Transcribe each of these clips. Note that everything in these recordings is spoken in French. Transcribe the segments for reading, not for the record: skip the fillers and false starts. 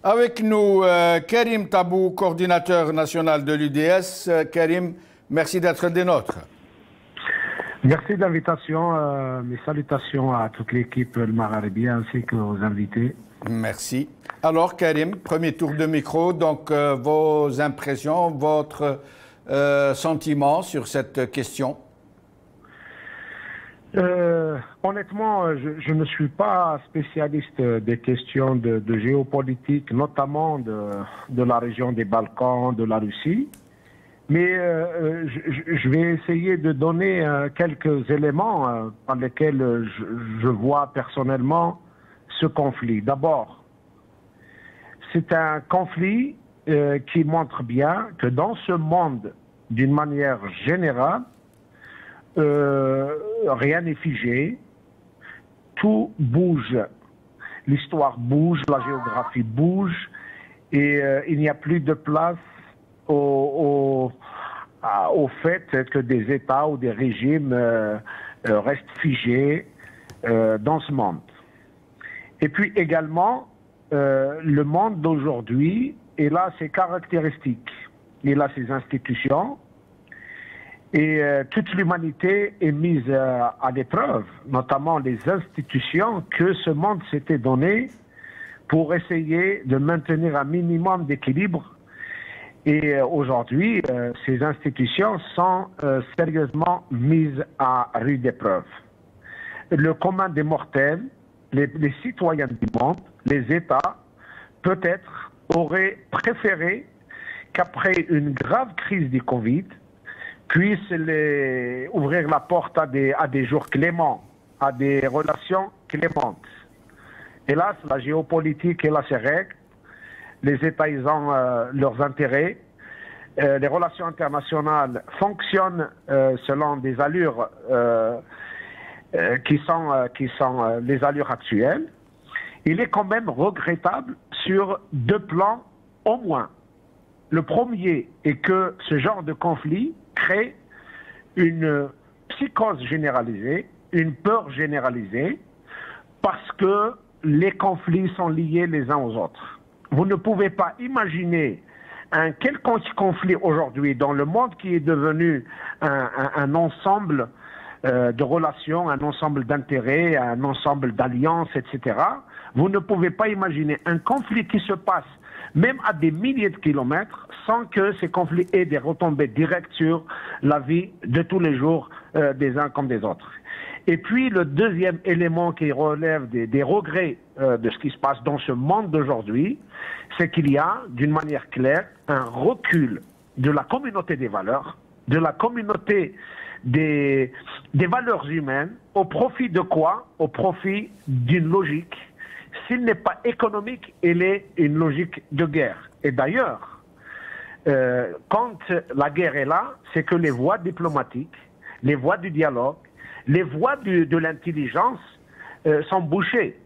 Avec nous, Karim Tabou, coordinateur national de l'UDS. Karim, merci d'être des nôtres. Merci de l'invitation. Mes salutations à toute l'équipe Le Maghrébie ainsi qu'aux invités. Merci. Alors, Karim, premier tour de micro. Donc, vos impressions, votre sentiment sur cette question? Honnêtement, je ne suis pas spécialiste des questions de géopolitique, notamment de la région des Balkans, de la Russie. Mais je vais essayer de donner quelques éléments par lesquels je vois personnellement ce conflit. D'abord, c'est un conflit qui montre bien que dans ce monde, d'une manière générale, rien n'est figé, tout bouge, l'histoire bouge, la géographie bouge, et il n'y a plus de place au fait que des États ou des régimes restent figés dans ce monde. Et puis également, le monde d'aujourd'hui, il a ses caractéristiques, il a ses institutions, et toute l'humanité est mise à l'épreuve, notamment les institutions que ce monde s'était données pour essayer de maintenir un minimum d'équilibre. Et aujourd'hui, ces institutions sont sérieusement mises à rude épreuve. Le commun des mortels, les citoyens du monde, les États, peut-être auraient préféré qu'après une grave crise du Covid, puissent ouvrir la porte à des jours cléments, à des relations clémentes. Hélas, la géopolitique, elle a ses règles. Les États, ils ont leurs intérêts. Les relations internationales fonctionnent selon des allures qui sont les allures actuelles. Il est quand même regrettable sur deux plans au moins. Le premier est que ce genre de conflit crée une psychose généralisée, une peur généralisée, parce que les conflits sont liés les uns aux autres. Vous ne pouvez pas imaginer un quelconque conflit aujourd'hui dans le monde qui est devenu un ensemble de relations, un ensemble d'intérêts, un ensemble d'alliances, etc. Vous ne pouvez pas imaginer un conflit qui se passe même à des milliers de kilomètres, sans que ces conflits aient des retombées directes sur la vie de tous les jours des uns comme des autres. Et puis le deuxième élément qui relève des regrets de ce qui se passe dans ce monde d'aujourd'hui, c'est qu'il y a, d'une manière claire, un recul de la communauté des valeurs, de la communauté des valeurs humaines, au profit de quoi? Au profit d'une logique. S'il n'est pas économique, il est une logique de guerre. Et d'ailleurs, quand la guerre est là, c'est que les voies diplomatiques, les voies du dialogue, les voies de l'intelligence sont bouchées.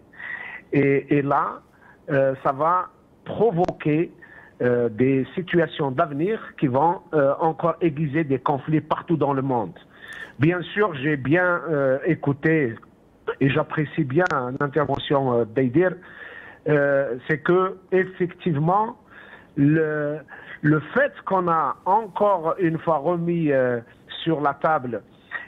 Et là, ça va provoquer des situations d'avenir qui vont encore aiguiser des conflits partout dans le monde. Bien sûr, j'ai bien écouté et j'apprécie bien l'intervention d'Eidir, c'est que effectivement le fait qu'on a encore une fois remis sur la table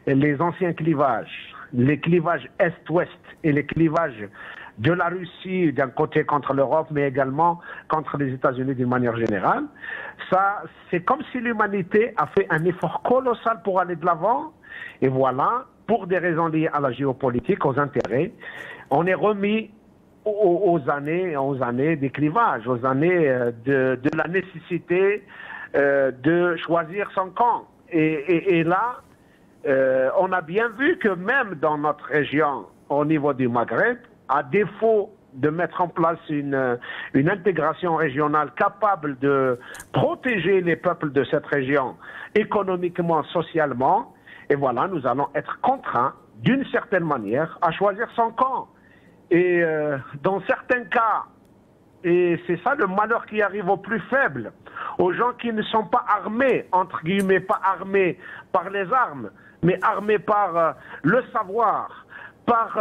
les anciens clivages, les clivages Est-Ouest et les clivages de la Russie d'un côté contre l'Europe, mais également contre les États-Unis d'une manière générale, ça, c'est comme si l'humanité a fait un effort colossal pour aller de l'avant, et voilà, pour des raisons liées à la géopolitique, aux intérêts, on est remis aux années des clivages, aux années de la nécessité de choisir son camp. Et là, on a bien vu que même dans notre région, au niveau du Maghreb, à défaut de mettre en place une intégration régionale capable de protéger les peuples de cette région économiquement, socialement, et voilà, nous allons être contraints, d'une certaine manière, à choisir son camp. Et dans certains cas, et c'est ça le malheur qui arrive aux plus faibles, aux gens qui ne sont pas armés, entre guillemets, pas armés par les armes, mais armés par le savoir, par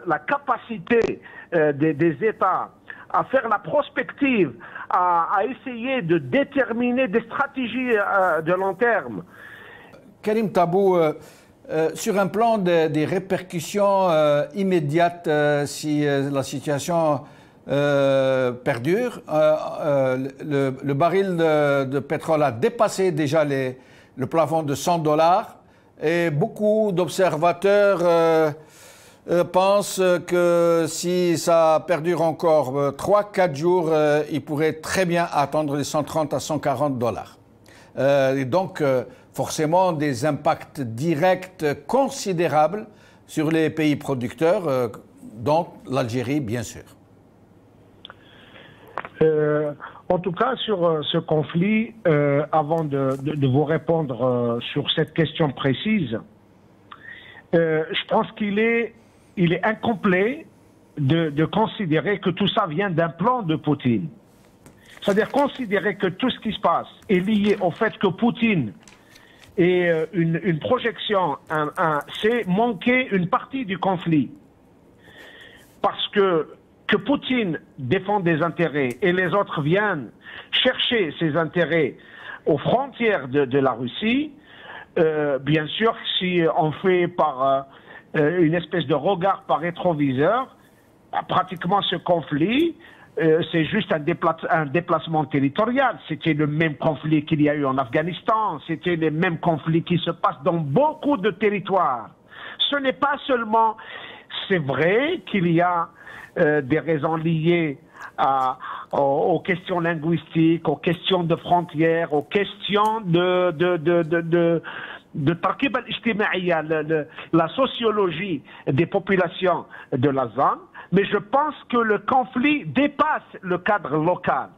la capacité des États à faire la prospective, à essayer de déterminer des stratégies de long terme. Karim Tabou, sur un plan des répercussions immédiates, si la situation perdure, le baril de pétrole a dépassé déjà le plafond de $100 et beaucoup d'observateurs pensent que si ça perdure encore 3-4 jours, il pourrait très bien atteindre les 130 à $140. Et donc, forcément, des impacts directs considérables sur les pays producteurs, dont l'Algérie, bien sûr. En tout cas, sur ce conflit, avant de vous répondre sur cette question précise, je pense qu'il est incomplet de considérer que tout ça vient d'un plan de Poutine. C'est-à-dire considérer que tout ce qui se passe est lié au fait que Poutine est une projection, c'est manquer une partie du conflit. Parce que Poutine défend des intérêts et les autres viennent chercher ces intérêts aux frontières de la Russie, bien sûr, si on fait par une espèce de regard par rétroviseur, pratiquement ce conflit, c'est juste un déplacement territorial. C'était le même conflit qu'il y a eu en Afghanistan, c'était les mêmes conflits qui se passent dans beaucoup de territoires. Ce n'est pas seulement, c'est vrai qu'il y a des raisons liées aux questions linguistiques, aux questions de frontières, aux questions de Tarkib al-Ijtimaïya, la sociologie des populations de la zone, mais je pense que le conflit dépasse le cadre local.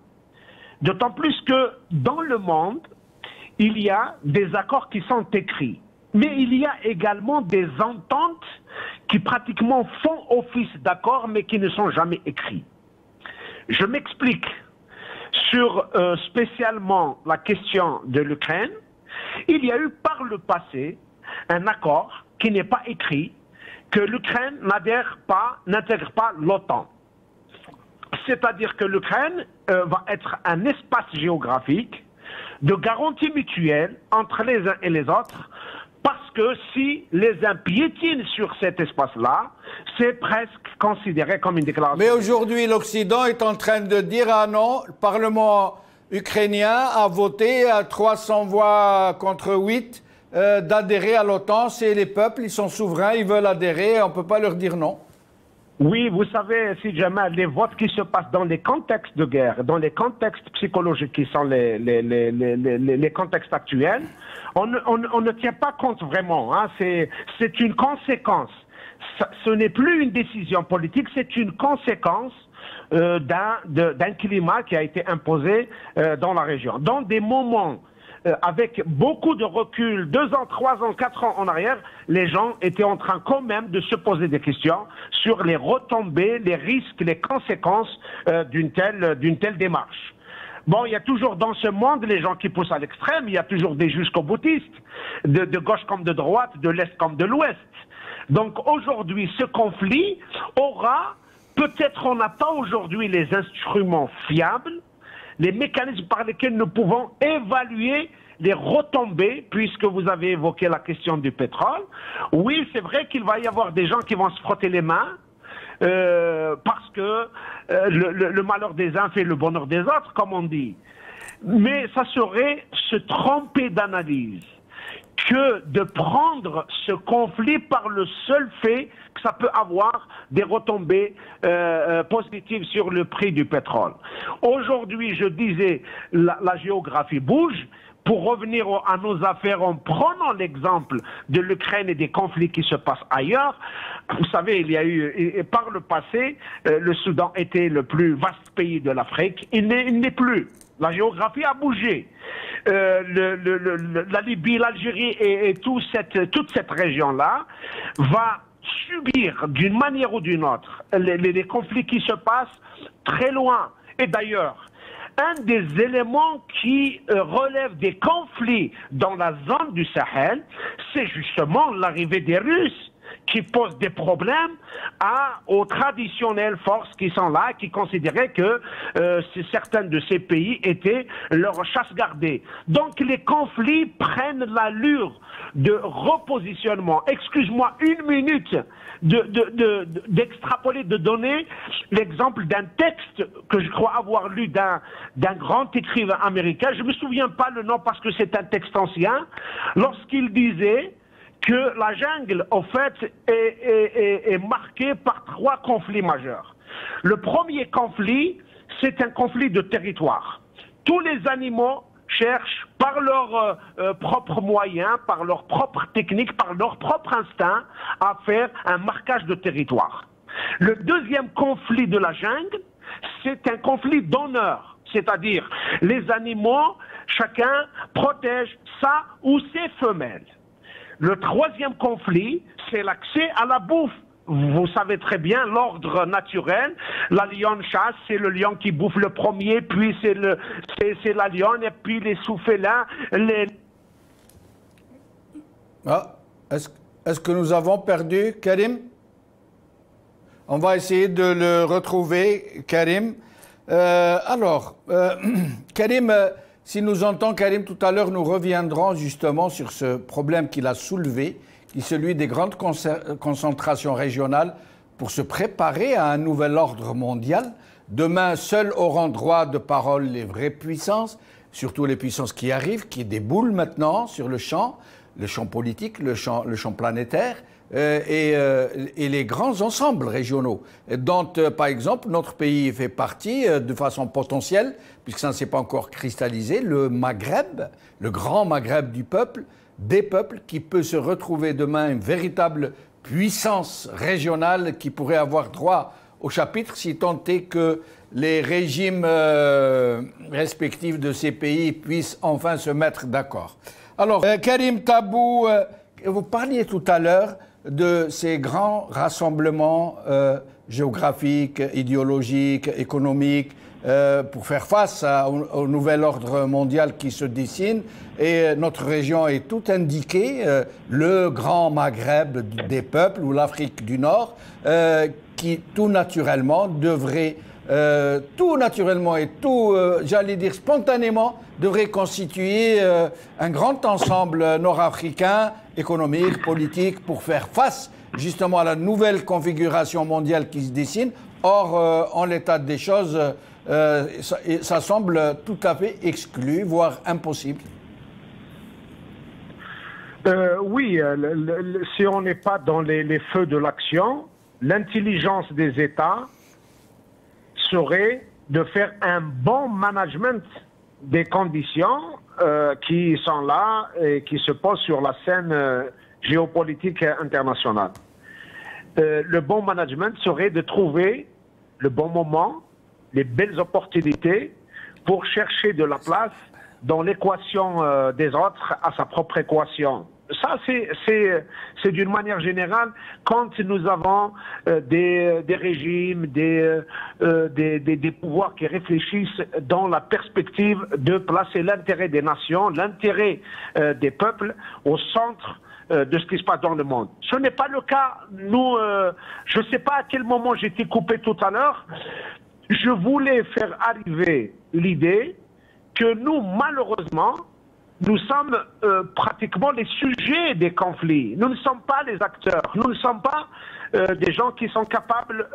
D'autant plus que dans le monde, il y a des accords qui sont écrits, mais il y a également des ententes qui pratiquement font office d'accord, mais qui ne sont jamais écrits. Je m'explique. Sur spécialement la question de l'Ukraine, il y a eu par le passé un accord qui n'est pas écrit, que l'Ukraine n'intègre pas l'OTAN. C'est-à-dire que l'Ukraine va être un espace géographique de garantie mutuelle entre les uns et les autres, parce que si les uns piétinent sur cet espace-là, c'est presque considéré comme une déclaration. Mais aujourd'hui, l'Occident est en train de dire « Ah non, le Parlement ukrainien a voté à 300 voix contre 8 d'adhérer à l'OTAN. C'est les peuples, ils sont souverains, ils veulent adhérer, on ne peut pas leur dire non. » Oui, vous savez, si jamais les votes qui se passent dans les contextes de guerre, dans les contextes psychologiques qui sont les contextes actuels, on ne tient pas compte vraiment. Hein. C'est une conséquence. Ce n'est plus une décision politique, c'est une conséquence d'un climat qui a été imposé dans la région. Dans des moments avec beaucoup de recul, 2 ans, 3 ans, 4 ans en arrière, les gens étaient en train quand même de se poser des questions sur les retombées, les risques, les conséquences d'une telle démarche. Bon, il y a toujours dans ce monde les gens qui poussent à l'extrême, il y a toujours des jusqu'au boutistes, de gauche comme de droite, de l'Est comme de l'Ouest. Donc aujourd'hui, ce conflit aura, peut-être on n'a pas aujourd'hui les instruments fiables, les mécanismes par lesquels nous pouvons évaluer les retombées, puisque vous avez évoqué la question du pétrole. Oui, c'est vrai qu'il va y avoir des gens qui vont se frotter les mains, parce que le malheur des uns fait le bonheur des autres, comme on dit. Mais ça serait se tromper d'analyse que de prendre ce conflit par le seul fait que ça peut avoir des retombées positives sur le prix du pétrole. Aujourd'hui, je disais, la géographie bouge. Pour revenir à nos affaires en prenant l'exemple de l'Ukraine et des conflits qui se passent ailleurs, vous savez, il y a eu, par le passé, le Soudan était le plus vaste pays de l'Afrique. Il n'est plus. La géographie a bougé. La Libye, l'Algérie et toute cette région-là va subir d'une manière ou d'une autre les conflits qui se passent très loin. Et d'ailleurs, un des éléments qui relève des conflits dans la zone du Sahel, c'est justement l'arrivée des Russes. qui pose des problèmes aux traditionnelles forces qui sont là, qui considéraient que certains de ces pays étaient leur chasse gardée. Donc les conflits prennent l'allure de repositionnement. Excuse-moi une minute d'extrapoler, de donner l'exemple d'un texte que je crois avoir lu d'un grand écrivain américain. Je ne me souviens pas le nom parce que c'est un texte ancien. Lorsqu'il disait que la jungle, en fait, est marquée par 3 conflits majeurs. Le premier conflit, c'est un conflit de territoire. Tous les animaux cherchent par leurs propres moyens, par leurs propres techniques, par leur propre instinct, à faire un marquage de territoire. Le deuxième conflit de la jungle, c'est un conflit d'honneur. C'est-à-dire, les animaux, chacun protège sa ou ses femelles. Le troisième conflit, c'est l'accès à la bouffe. Vous savez très bien, l'ordre naturel, la lionne chasse, c'est le lion qui bouffe le premier, puis c'est la lionne, et puis les sous-félins, Ah, est-ce que nous avons perdu Karim? On va essayer de le retrouver, Karim. Karim, si nous entend Karim tout à l'heure, nous reviendrons justement sur ce problème qu'il a soulevé, qui est celui des grandes concentrations régionales pour se préparer à un nouvel ordre mondial. Demain, seuls auront droit de parole les vraies puissances, surtout les puissances qui arrivent, qui déboulent maintenant sur le champ politique, le champ planétaire, et les grands ensembles régionaux, dont, par exemple, notre pays fait partie de façon potentielle, puisque ça ne s'est pas encore cristallisé, le Maghreb, le grand Maghreb du peuple, des peuples, qui peut se retrouver demain une véritable puissance régionale qui pourrait avoir droit au chapitre, si tant est que les régimes respectifs de ces pays puissent enfin se mettre d'accord. Alors, Karim Tabou, vous parliez tout à l'heure de ces grands rassemblements géographiques, idéologiques, économiques, pour faire face au nouvel ordre mondial qui se dessine. Et notre région est tout indiquée, le grand Maghreb des peuples ou l'Afrique du Nord, qui tout naturellement devrait, j'allais dire spontanément, devrait constituer un grand ensemble nord-africain, économique, politique, pour faire face justement à la nouvelle configuration mondiale qui se dessine. Or, en l'état des choses, ça semble tout à fait exclu, voire impossible. Oui, si on n'est pas dans les feux de l'action, l'intelligence des États serait de faire un bon management des conditions qui sont là et qui se posent sur la scène géopolitique internationale. Le bon management serait de trouver le bon moment, les belles opportunités pour chercher de la place dans l'équation des autres à sa propre équation. Ça, c'est d'une manière générale, quand nous avons des régimes, des pouvoirs qui réfléchissent dans la perspective de placer l'intérêt des nations, l'intérêt des peuples au centre de ce qui se passe dans le monde. Ce n'est pas le cas. Nous, je ne sais pas à quel moment j'ai été coupé tout à l'heure. Je voulais faire arriver l'idée que nous, malheureusement, nous sommes pratiquement les sujets des conflits. Nous ne sommes pas les acteurs. Nous ne sommes pas des gens qui sont capables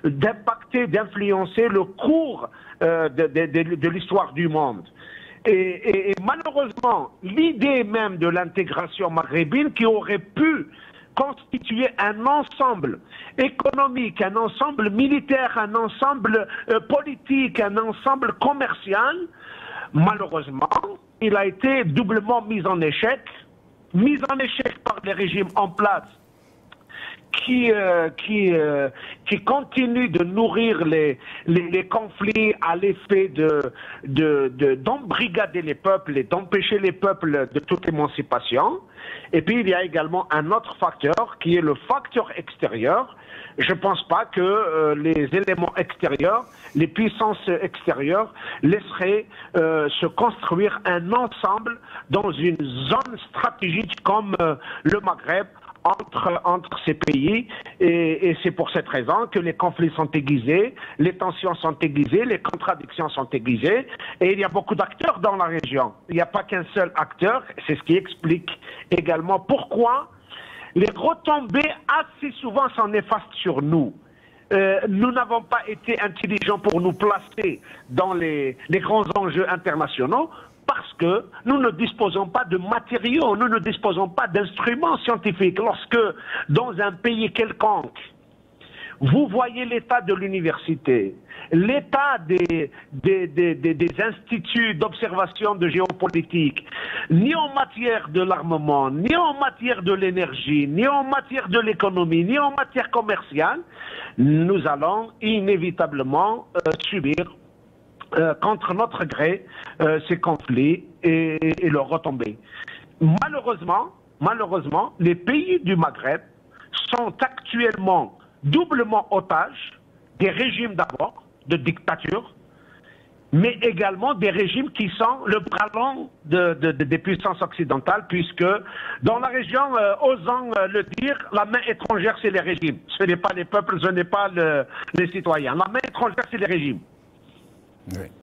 d'impacter, d'influencer le cours de l'histoire du monde. Et malheureusement, l'idée même de l'intégration maghrébine qui aurait pu constituer un ensemble économique, un ensemble militaire, un ensemble politique, un ensemble commercial, malheureusement, il a été doublement mis en échec par les régimes en place qui continuent de nourrir les conflits à l'effet d'embrigader les peuples et d'empêcher les peuples de toute émancipation. Et puis il y a également un autre facteur qui est le facteur extérieur. Je ne pense pas que les éléments extérieurs, les puissances extérieures laisseraient se construire un ensemble dans une zone stratégique comme le Maghreb entre ces pays, et c'est pour cette raison que les conflits sont aiguisés, les tensions sont aiguisées, les contradictions sont aiguisées, et il y a beaucoup d'acteurs dans la région. Il n'y a pas qu'un seul acteur, c'est ce qui explique également pourquoi les retombées assez souvent s'en néfastes sur nous. Nous n'avons pas été intelligents pour nous placer dans les grands enjeux internationaux, parce que nous ne disposons pas de matériaux, nous ne disposons pas d'instruments scientifiques. Lorsque, dans un pays quelconque, vous voyez l'état de l'université, l'état des instituts d'observation de géopolitique, ni en matière de l'armement, ni en matière de l'énergie, ni en matière de l'économie, ni en matière commerciale, nous allons inévitablement subir contre notre gré ces conflits et leurs retombées. Malheureusement, les pays du Maghreb sont actuellement doublement otages des régimes d'abord, de dictature, mais également des régimes qui sont le bras long des puissances occidentales, puisque dans la région, osant le dire, la main étrangère, c'est les régimes. Ce n'est pas les peuples, ce n'est pas les citoyens. La main étrangère, c'est les régimes. Oui.